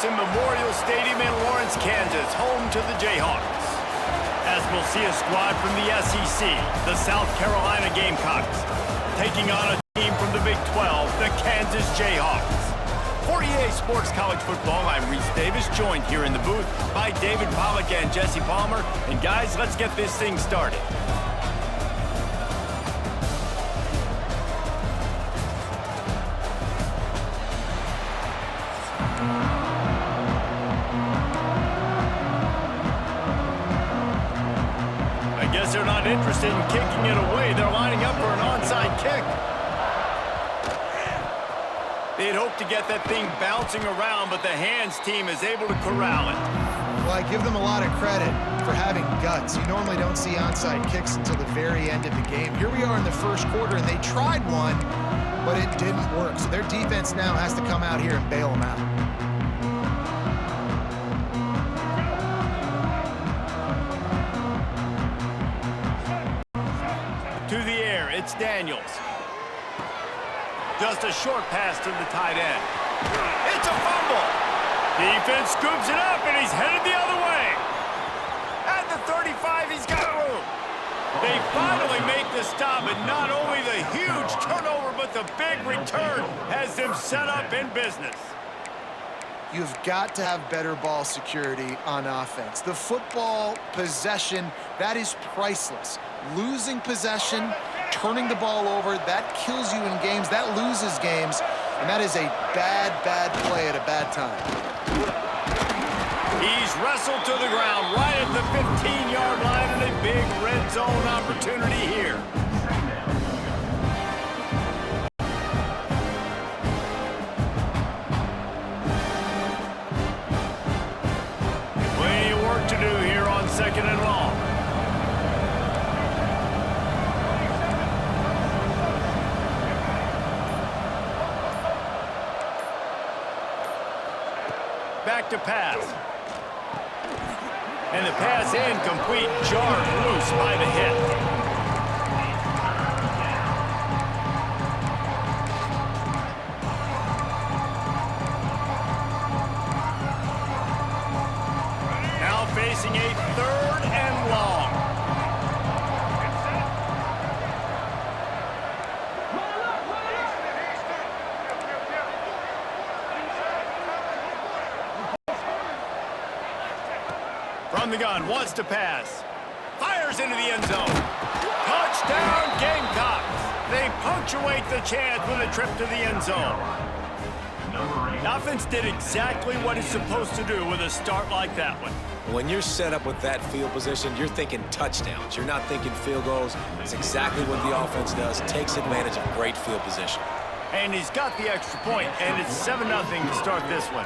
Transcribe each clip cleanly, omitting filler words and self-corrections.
Jefferson Memorial Stadium in Lawrence, Kansas, home to the Jayhawks. As we'll see a squad from the SEC, the South Carolina Gamecocks, taking on a team from the Big 12, the Kansas Jayhawks. For EA Sports College Football, I'm Reese Davis, joined here in the booth by David Pollack and Jesse Palmer. And guys, let's get this thing started. I guess they're not interested in kicking it away. They're lining up for an onside kick. They'd hope to get that thing bouncing around, but the hands team is able to corral it. Well, I give them a lot of credit for having guts. You normally don't see onside kicks until the very end of the game. Here we are in the first quarter, and they tried one, but it didn't work. So their defense now has to come out here and bail them out. To the air, it's Daniels. Just a short pass to the tight end. It's a fumble. Defense scoops it up, and he's headed the other way. At the 35, he's got room. They finally make the stop, and not only the huge turnover, but the big return has them set up in business. You've got to have better ball security on offense. The football possession, that is priceless. Losing possession, turning the ball over, that kills you in games, that loses games, and that is a bad, bad play at a bad time. He's wrestled to the ground right at the 15-yard line, and a big red zone opportunity here. Plenty of work to do here on 2nd and long. Back to pass. And the pass incomplete, jarred loose by the hit. Now facing a 3rd and long. From the gun, wants to pass. Fires into the end zone. Touchdown, Gamecocks. They punctuate the chance with a trip to the end zone. The offense did exactly what it's supposed to do with a start like that one. When you're set up with that field position, you're thinking touchdowns. You're not thinking field goals. It's exactly what the offense does. Takes advantage of great field position. And he's got the extra point, and it's 7-0 to start this one.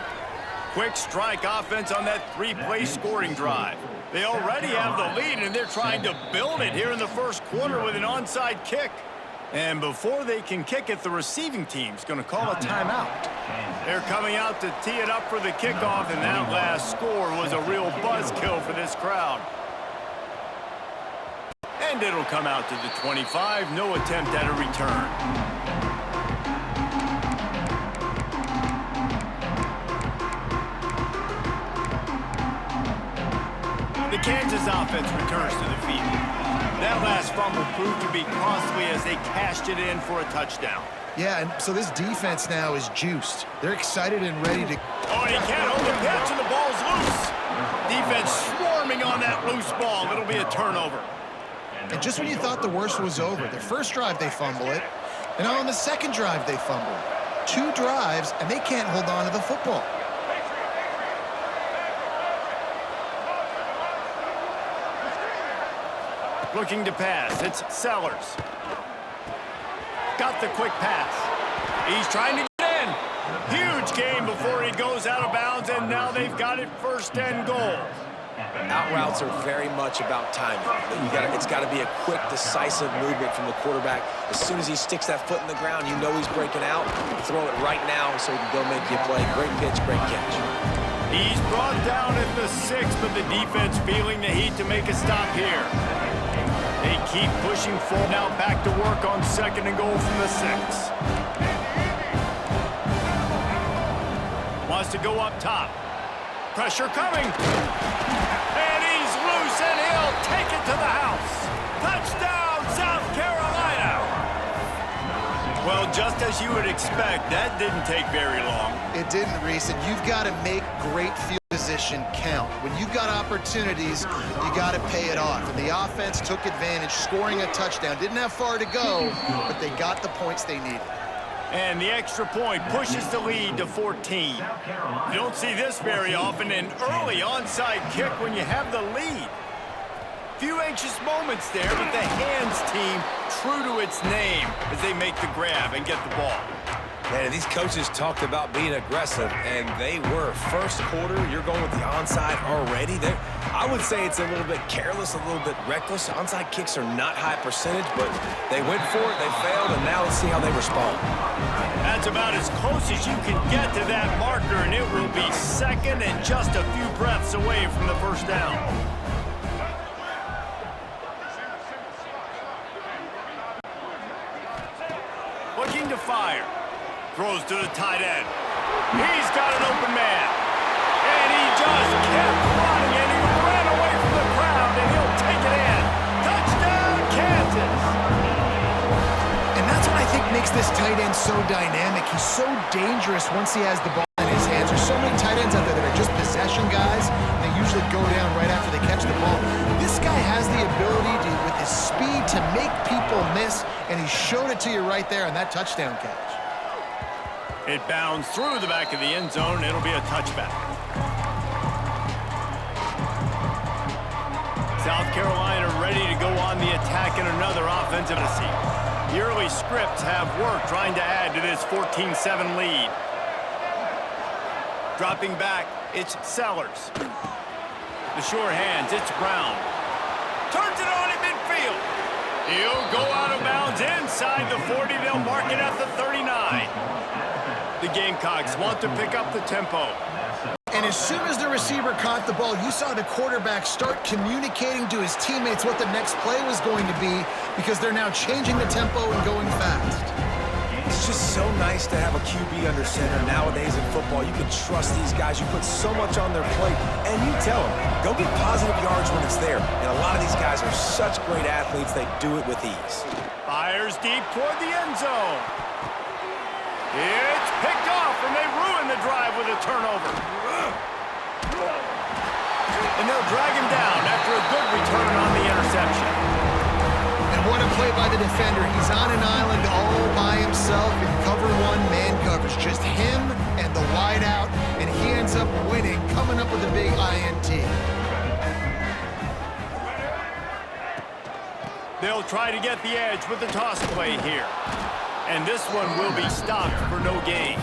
Quick strike offense on that 3-play scoring drive. They already have the lead, and they're trying to build it here in the first quarter with an onside kick. And before they can kick it, the receiving team's going to call a timeout. They're coming out to tee it up for the kickoff, and that last score was a real buzzkill for this crowd. And it'll come out to the 25, no attempt at a return. The Kansas offense returns to the field. That last fumble proved to be costly as they cashed it in for a touchdown. Yeah, and so this defense now is juiced. They're excited and ready to... Oh, and he can't hold the pitch, and the ball's loose. Defense swarming on that loose ball. It'll be a turnover. And just when you thought the worst was over, the first drive they fumble it, and on the second drive they fumble it. 2 drives, and they can't hold on to the football. Looking to pass, it's Sellers. Got the quick pass. He's trying to get in. Huge gain before he goes out of bounds, and now they've got it 1st and goal. Out routes are very much about timing. It's got to be a quick, decisive movement from the quarterback. As soon as he sticks that foot in the ground, you know he's breaking out. Throw it right now so he can go make you a play. Great pitch, great catch. He's brought down at the 6, but the defense feeling the heat to make a stop here. They keep pushing forward. Now back to work on 2nd and goal from the 6. Wants to go up top. Pressure coming. And he's loose, and he'll take it to the house. Touchdown, South Carolina. Well, just as you would expect, that didn't take very long. It didn't, Reese, and you've got to make great field position count. When you've got opportunities, you got to pay it off. And the offense took advantage, scoring a touchdown. Didn't have far to go, but they got the points they needed. And the extra point pushes the lead to 14. You don't see this very often, an early onside kick when you have the lead. Few anxious moments there, but the hands team true to its name as they make the grab and get the ball. Man, these coaches talked about being aggressive, and they were. First quarter, you're going with the onside already. I would say it's a little bit careless, a little bit reckless. Onside kicks are not high percentage, but they went for it, they failed, and now let's see how they respond. That's about as close as you can get to that marker, and it will be second and just a few breaths away from the first down. Looking to fire. Throws to the tight end. He's got an open man. And he just kept running, and he ran away from the crowd, and he'll take it in. Touchdown, Kansas! And that's what I think makes this tight end so dynamic. He's so dangerous once he has the ball in his hands. There's so many tight ends out there that are just possession guys. They usually go down right after they catch the ball. This guy has the ability to, with his speed, to make people miss, and he showed it to you right there on that touchdown catch. It bounds through the back of the end zone. It'll be a touchback. South Carolina ready to go on the attack in another offensive essay. The early scripts have worked trying to add to this 14-7 lead. Dropping back, it's Sellers. The sure hands, it's Brown. Turns it on in midfield. He'll go out of bounds inside the 40. They'll mark it at the 39. The Gamecocks want to pick up the tempo. And as soon as the receiver caught the ball, you saw the quarterback start communicating to his teammates what the next play was going to be, because they're now changing the tempo and going fast. It's just so nice to have a QB under center. Nowadays in football, you can trust these guys. You put so much on their plate, and you tell them, go get positive yards when it's there. And a lot of these guys are such great athletes, they do it with ease. Fires deep toward the end zone. It's picked off, and they ruin the drive with a turnover. And they'll drag him down after a good return on the interception. And what a play by the defender. He's on an island all by himself in cover one man coverage. Just him and the wide out, and he ends up winning, coming up with a big INT. They'll try to get the edge with the toss play here. And this one will be stopped for no gain.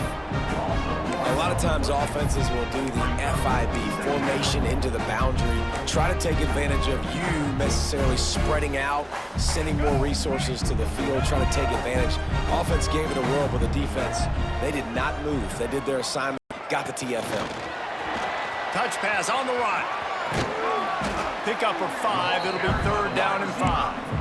A lot of times offenses will do the FIB, formation into the boundary, try to take advantage of you necessarily spreading out, sending more resources to the field, trying to take advantage. Offense gave it a whirl, but the defense, they did not move. They did their assignment, got the TFL. Touch pass on the run. Pick up for 5. It'll be third down and 5.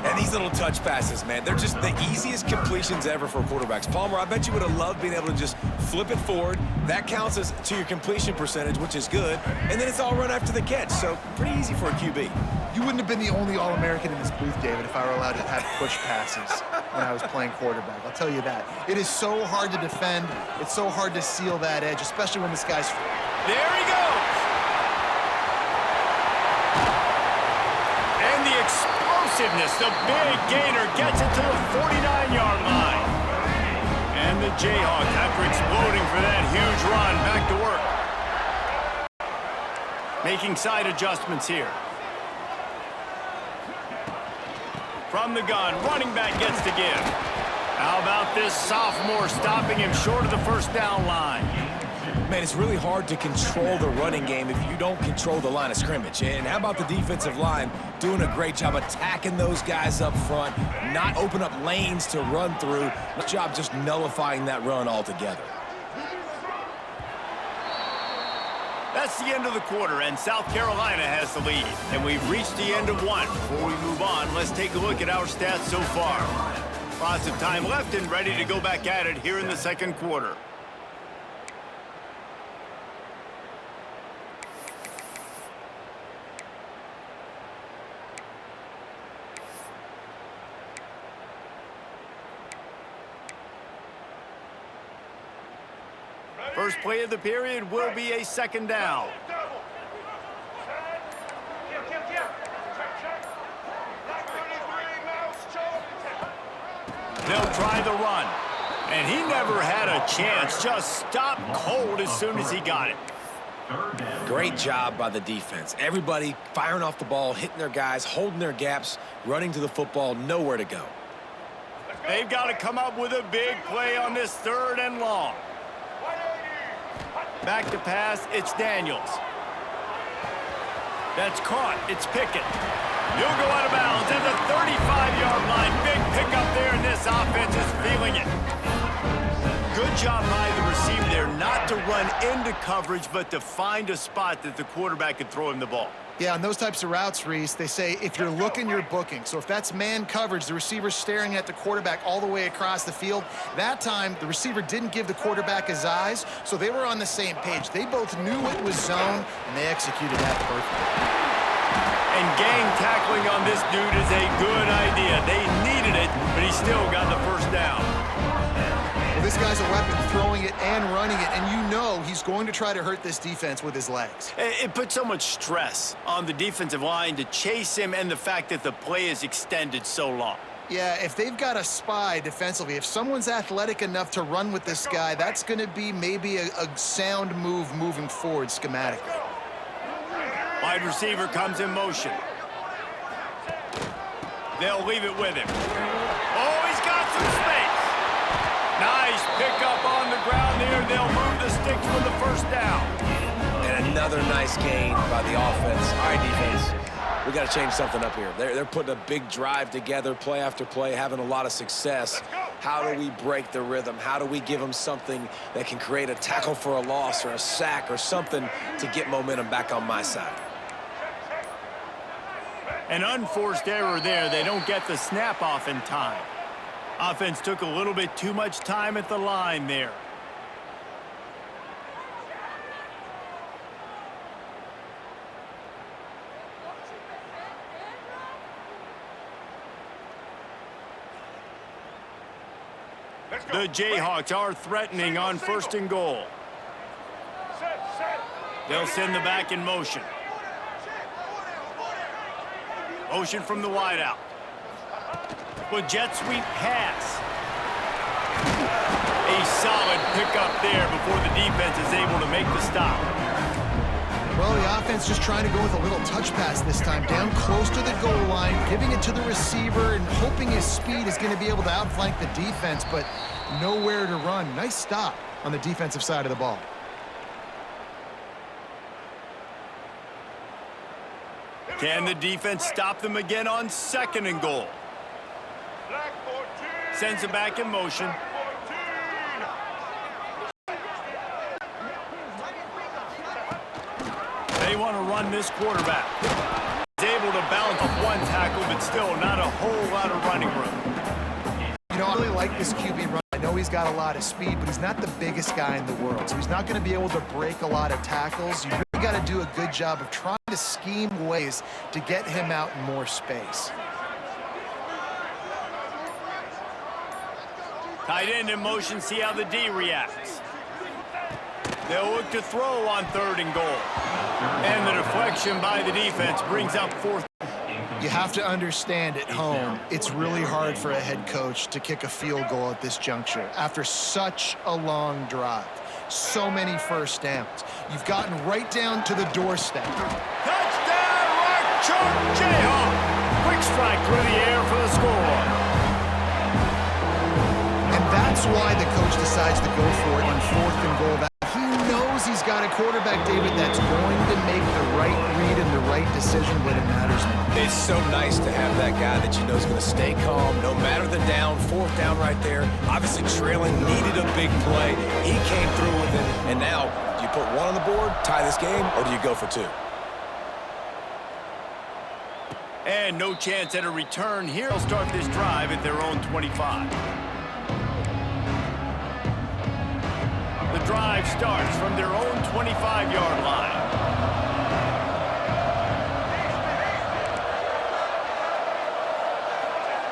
And these little touch passes, man, they're just the easiest completions ever for quarterbacks. Palmer, I bet you would have loved being able to just flip it forward. That counts as to your completion percentage, which is good. And then it's all run after the catch, so pretty easy for a QB. You wouldn't have been the only All-American in this booth, David, if I were allowed to have push passes when I was playing quarterback. I'll tell you that. It is so hard to defend. It's so hard to seal that edge, especially when this guy's... There he goes. And the explosiveness, the big gainer gets it to the 49-yard line. And the Jayhawks, after exploding for that huge run, back to work. Making side adjustments here. From the gun, running back gets to give. How about this sophomore stopping him short of the first down line? Man, it's really hard to control the running game if you don't control the line of scrimmage. And how about the defensive line doing a great job attacking those guys up front, not open up lanes to run through. Good job just nullifying that run altogether. That's the end of the quarter, and South Carolina has the lead. And we've reached the end of one. Before we move on, let's take a look at our stats so far. Lots of time left and ready to go back at it here in the second quarter. First play of the period will be a second down. They'll try the run. And he never had a chance. Just stopped cold as soon as he got it. Great job by the defense. Everybody firing off the ball, hitting their guys, holding their gaps, running to the football, nowhere to go. They've got to come up with a big play on this 3rd and long. Back to pass, it's Daniels. That's caught, it's Pickett. He'll go out of bounds at the 35-yard line. Big pickup there, and this offense is feeling it. Good job by the receiver there, not to run into coverage, but to find a spot that the quarterback could throw him the ball. Yeah, on those types of routes, Reese, they say if you're looking, you're booking. So if that's man coverage, the receiver's staring at the quarterback all the way across the field. That time, the receiver didn't give the quarterback his eyes, so they were on the same page. They both knew it was zone, and they executed that perfectly. And gang tackling on this dude is a good idea. They needed it, but he still got the first down. Well, this guy's a weapon, throwing it and running it, and you know he's going to try to hurt this defense with his legs. It puts so much stress on the defensive line to chase him, and the fact that the play is extended so long. Yeah, if they've got a spy defensively, if someone's athletic enough to run with this guy, that's going to be maybe a sound move moving forward schematically. Wide receiver comes in motion. They'll leave it with him. Oh, he's got some space. Nice pickup on the ground there. They'll move the sticks for the first down. And another nice gain by the offense. All right, defense, we got to change something up here. They're putting a big drive together, play after play, having a lot of success. How do we break the rhythm? How do we give them something that can create a tackle for a loss or a sack or something to get momentum back on my side? An unforced error there. They don't get the snap off in time. Offense took a little bit too much time at the line there. The Jayhawks are threatening on 1st and goal. They'll send the back in motion. Motion from the wideout. With jet sweep pass. A solid pickup there before the defense is able to make the stop. Well, the offense just trying to go with a little touch pass this time, down close to the goal line, giving it to the receiver and hoping his speed is going to be able to outflank the defense, but nowhere to run. Nice stop on the defensive side of the ball. Can the defense stop them again on 2nd and goal? Sends it back in motion. They want to run this quarterback. He's able to bounce off one tackle, but still not a whole lot of running room. You know, I really like this QB run. I know he's got a lot of speed, but he's not the biggest guy in the world, so he's not going to be able to break a lot of tackles. You really got to do a good job of trying to scheme ways to get him out in more space. Tight end in motion, see how the D reacts. They'll look to throw on 3rd and goal. And the deflection by the defense brings up 4th. You have to understand at home, it's really hard for a head coach to kick a field goal at this juncture after such a long drive. So many first downs. You've gotten right down to the doorstep. Touchdown, Uncut Jayhawks! Quick strike through the air for the score. And that's why the coach decides to go for it on 4th and goal. He knows he's got a quarterback, David, that's going to make the right read and the right decision when it matters most. It's so nice to have that guy that you know is going to stay calm no matter the down. 4th down right there. Obviously trailing, needed a big play. He came through with it. And now, do you put 1 on the board, tie this game, or do you go for 2? And no chance at a return here. They'll start this drive at their own 25. The drive starts from their own 25-yard line.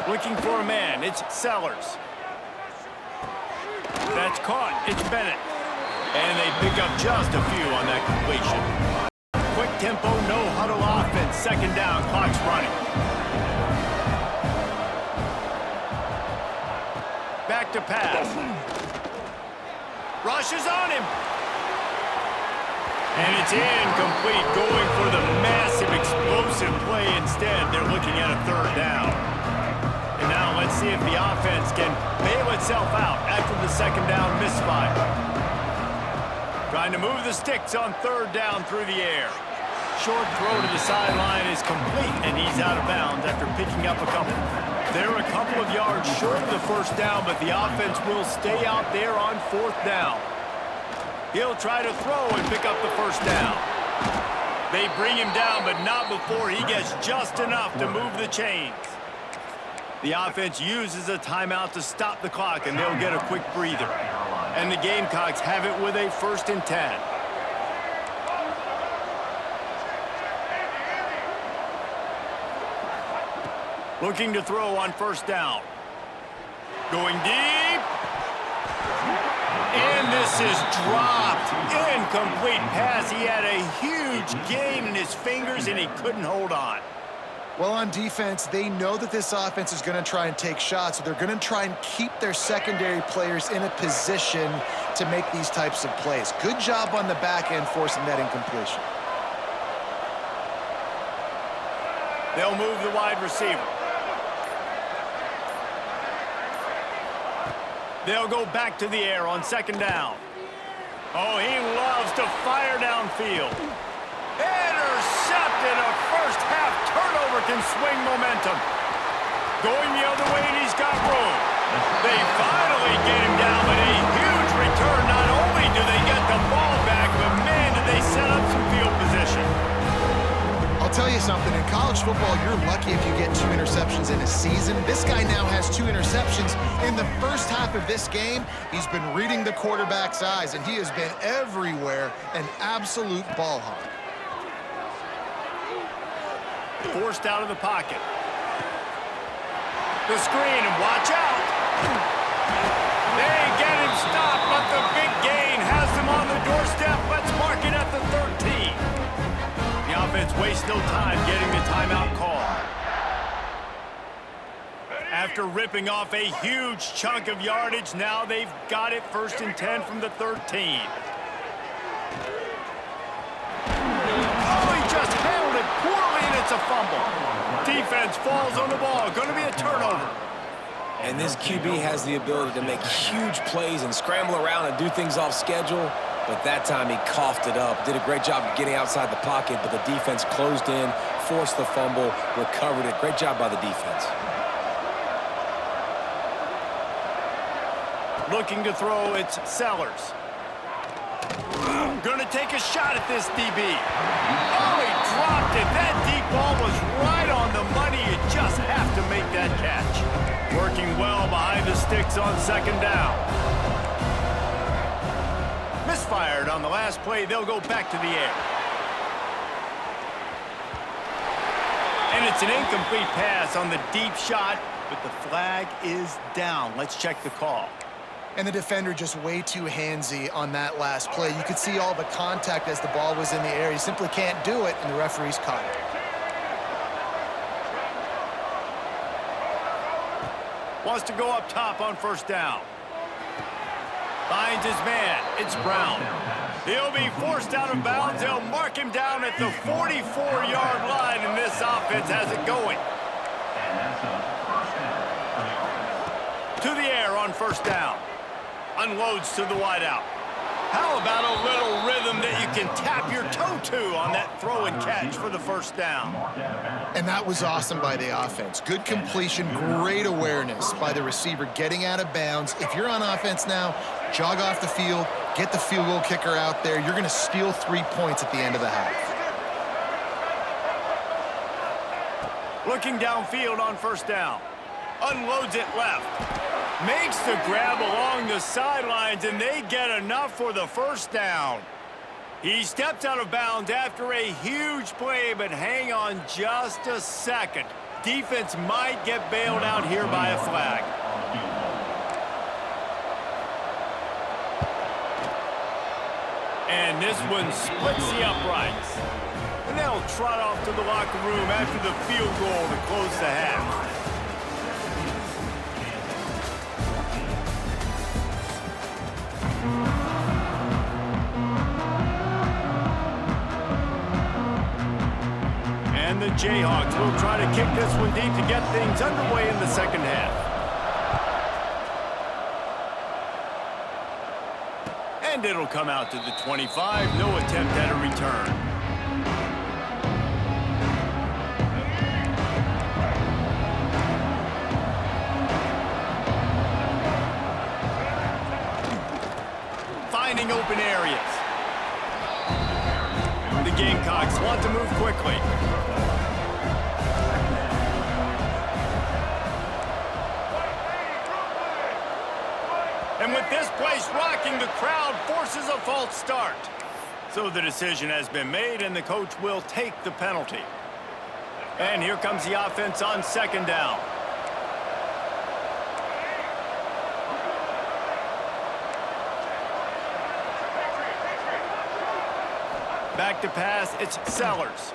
Looking for a man, it's Sellers. That's caught, it's Bennett. And they pick up just a few on that completion. Quick tempo, no huddle offense. Second down, clock's running. Back to pass. Rushes on him. And it's incomplete, going for the massive explosive play instead. They're looking at a third down. And now let's see if the offense can bail itself out after the second down misfire. Trying to move the sticks on third down through the air. Short throw to the sideline is complete, and he's out of bounds after picking up a couple. They're a couple of yards short of the first down, but the offense will stay out there on fourth down. He'll try to throw and pick up the first down. They bring him down, but not before he gets just enough to move the chains. The offense uses a timeout to stop the clock, and they'll get a quick breather. And the Gamecocks have it with a 1st and 10. Looking to throw on first down. Going deep. And this is dropped. Incomplete pass. He had a huge gain in his fingers, and he couldn't hold on. Well, on defense, they know that this offense is going to try and take shots, so they're going to try and keep their secondary players in a position to make these types of plays. Good job on the back end forcing that incompletion. They'll move the wide receiver. They'll go back to the air on second down. Oh, he loves to fire downfield. Intercepted. A first-half turnover can swing momentum. Going the other way, and he's got room. They finally get him down, but a huge return. Not only do they get the ball back, but, man, did they set up some field position. I'll tell you something. In college football, you're lucky if you get 2 interceptions in a season. This guy now has 2 interceptions. In the first half of this game, he's been reading the quarterback's eyes, and he has been everywhere, an absolute ball hawk. Forced out of the pocket. The screen, and watch out. They get him stopped, but the big gain has them on the doorstep. Let's mark it at the 13. The offense wastes no time getting the timeout call. After ripping off a huge chunk of yardage, now they've got it 1st and 10 from the 13. Oh, he just handled it poorly, and it's a fumble. Defense falls on the ball. Going to be a turnover. And this QB has the ability to make huge plays and scramble around and do things off schedule. But that time he coughed it up. Did a great job of getting outside the pocket, but the defense closed in, forced the fumble, recovered it. Great job by the defense. Looking to throw, it's Sellers. Going to take a shot at this DB. Oh, he dropped it. That deep ball was right on the money. You just have to make that catch. Working well behind the sticks on second down. Misfired on the last play. They'll go back to the air. And it's an incomplete pass on the deep shot, but the flag is down. Let's check the call. And the defender just way too handsy on that last play. You could see all the contact as the ball was in the air. He simply can't do it, and the referee's caught it. Wants to go up top on first down. Finds his man. It's Brown. He'll be forced out of bounds. They'll mark him down at the 44-yard line, and this offense has it going. To the air on first down. Unloads to the wideout. How about a little rhythm that you can tap your toe to on that throw and catch for the first down? And that was awesome by the offense. Good completion, great awareness by the receiver getting out of bounds. If you're on offense now, jog off the field, get the field goal kicker out there. You're going to steal 3 points at the end of the half. Looking downfield on first down. Unloads it left. Makes the grab along the sidelines, and they get enough for the first down. He steps out of bounds after a huge play, but hang on just a second. Defense might get bailed out here by a flag. And this one splits the uprights. And they'll trot off to the locker room after the field goal to close the half. And the Jayhawks will try to kick this one deep to get things underway in the second half. And it'll come out to the 25. No attempt at a return. Finding open areas. The Gamecocks want to move quickly. And with this place rocking, the crowd forces a false start. So the decision has been made, and the coach will take the penalty. And here comes the offense on second down. Back to pass, it's Sellers.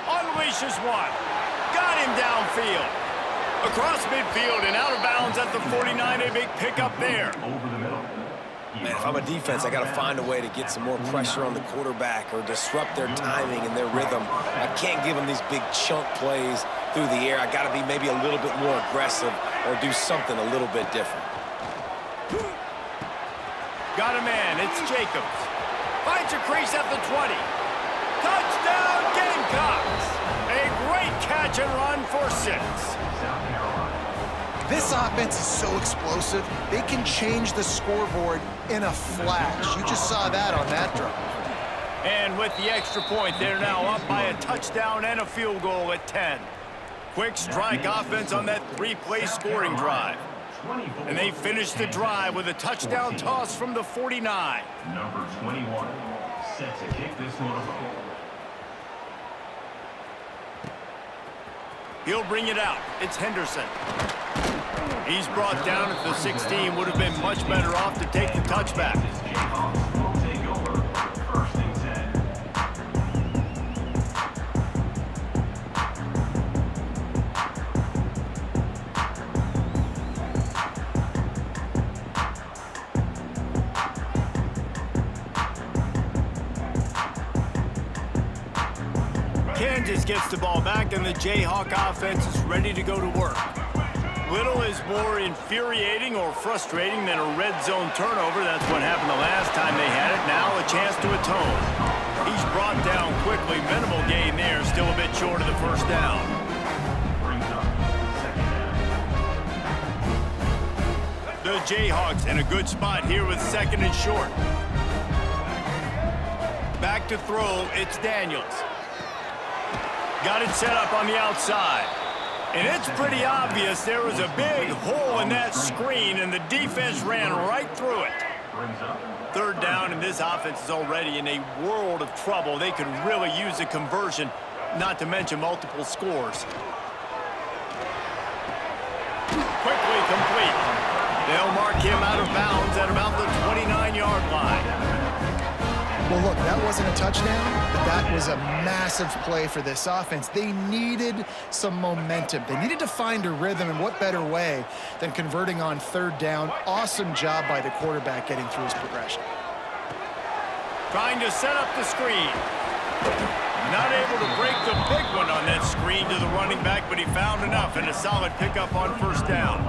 Unleashes one. Got him downfield. Across midfield and out of bounds at the 49, a big pickup there. Man, if I'm a defense, I got to find a way to get some more pressure on the quarterback or disrupt their timing and their rhythm. I can't give them these big chunk plays through the air. I got to be maybe a little bit more aggressive or do something a little bit different. Got a man, it's Jacobs. Finds a crease at the 20. Touchdown, Gamecocks! A great catch and run for 6. This offense is so explosive, they can change the scoreboard in a flash. You just saw that on that drive. And with the extra point, they're now up by a touchdown and a field goal at 10. Quick strike offense on that 3-play scoring drive. And they finish the drive with a touchdown toss from the 49. Number 21, set to kick this one off. He'll bring it out. It's Henderson. He's brought down at the 16. Would have been much better off to take the touchback. Jayhawks will take over first and 10. Kansas gets the ball back, and the Jayhawk offense is ready to go to work. Little is more infuriating or frustrating than a red zone turnover. That's what happened the last time they had it. Now a chance to atone. He's brought down quickly. Minimal gain there. Still a bit short of the first down. Brings up second down. The Jayhawks in a good spot here with second and short. Back to throw. It's Daniels. Got it set up on the outside. And it's pretty obvious there was a big hole in that screen, and the defense ran right through it. Third down, and this offense is already in a world of trouble. They could really use a conversion, not to mention multiple scores. Quickly complete. They'll mark him out of bounds at about the 29-yard line. Well, look, that wasn't a touchdown, but that was a massive play for this offense. They needed some momentum. They needed to find a rhythm, and what better way than converting on third down. Awesome job by the quarterback getting through his progression. Trying to set up the screen. Not able to break the big one on that screen to the running back, but he found enough and a solid pickup on first down.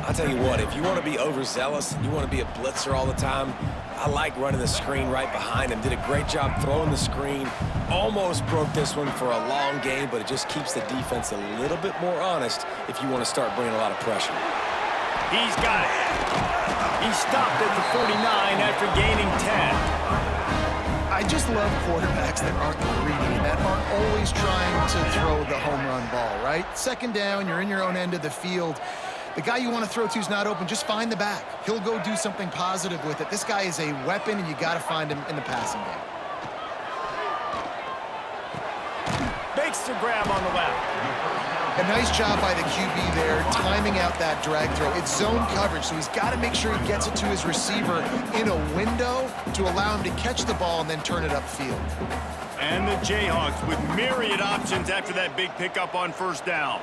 I'll tell you what, if you want to be overzealous, you want to be a blitzer all the time, I like running the screen right behind him. Did a great job throwing the screen. Almost broke this one for a long game, but it just keeps the defense a little bit more honest if you want to start bringing a lot of pressure. He's got it. He stopped at the 49 after gaining 10. I just love quarterbacks that aren't greedy, that aren't always trying to throw the home run ball, right? Second down, you're in your own end of the field. The guy you want to throw to is not open. Just find the back. He'll go do something positive with it. This guy is a weapon, and you got to find him in the passing game. Makes the grab on the left. A nice job by the QB there, timing out that drag throw. It's zone coverage, so he's got to make sure he gets it to his receiver in a window to allow him to catch the ball and then turn it upfield. And the Jayhawks with myriad options after that big pickup on first down.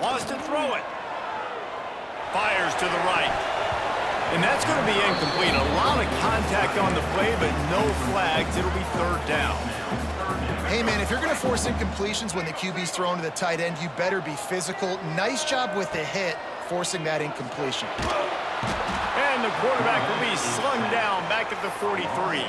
Wants to throw it. Fires to the right. And that's going to be incomplete. A lot of contact on the play, but no flags. It'll be third down. Hey, man, if you're going to force incompletions when the QB's thrown to the tight end, you better be physical. Nice job with the hit, forcing that incompletion. And the quarterback will be slung down back at the 43.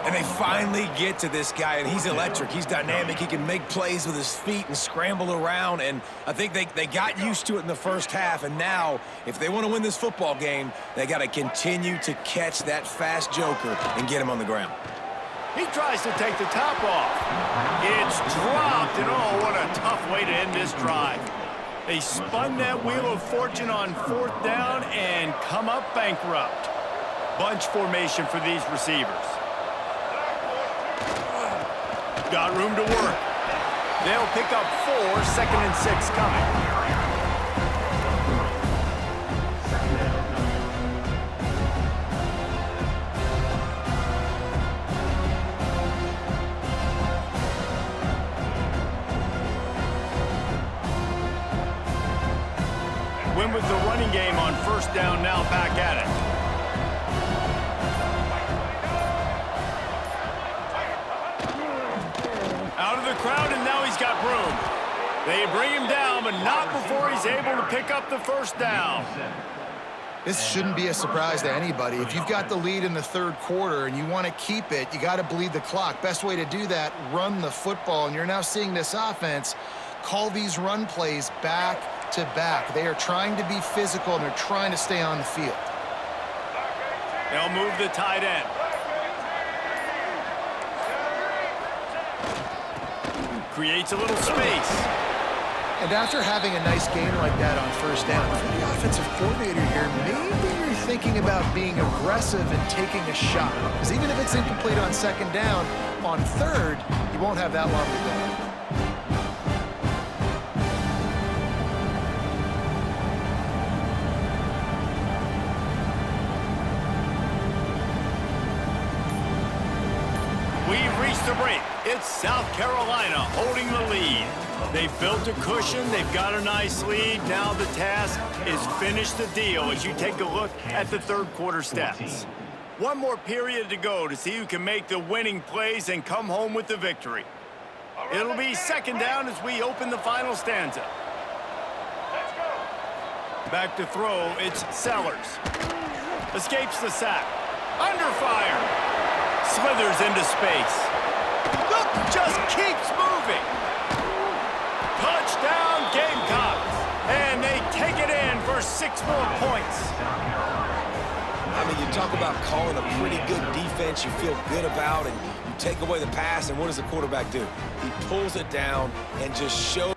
And they finally get to this guy, and he's electric. He's dynamic. He can make plays with his feet and scramble around, and I think they got used to it in the first half, and now, if they want to win this football game, they got to continue to catch that fast joker and get him on the ground. He tries to take the top off. It's dropped, and oh, what a tough way to end this drive. They spun that wheel of fortune on fourth down and come up bankrupt. Bunch formation for these receivers. Got room to work. They'll pick up 4, 2nd and 6 coming. Win with the running game on first down, now back at it. Out of the crowd, and now he's got room. They bring him down, but not before he's able to pick up the first down. This shouldn't be a surprise to anybody. If you've got the lead in the third quarter and you want to keep it, you got to bleed the clock. Best way to do that, run the football. And you're now seeing this offense call these run plays back to back. They are trying to be physical, and they're trying to stay on the field. They'll move the tight end. Creates a little space. And after having a nice game like that on first down, for the offensive coordinator here, maybe you're thinking about being aggressive and taking a shot. Because even if it's incomplete on second down, on third, you won't have that long to go. We've reached the break. It's South Carolina holding the lead. They've built a cushion. They've got a nice lead. Now the task is finish the deal as you take a look at the third quarter stats. One more period to go to see who can make the winning plays and come home with the victory. It'll be second down as we open the final stanza. Back to throw, it's Sellers. Escapes the sack. Under fire. Slithers into space. Look, just keeps moving. Touchdown, Gamecocks. And they take it in for 6 more points. I mean, you talk about calling a pretty good defense you feel good about, and you take away the pass, and what does the quarterback do? He pulls it down and just shows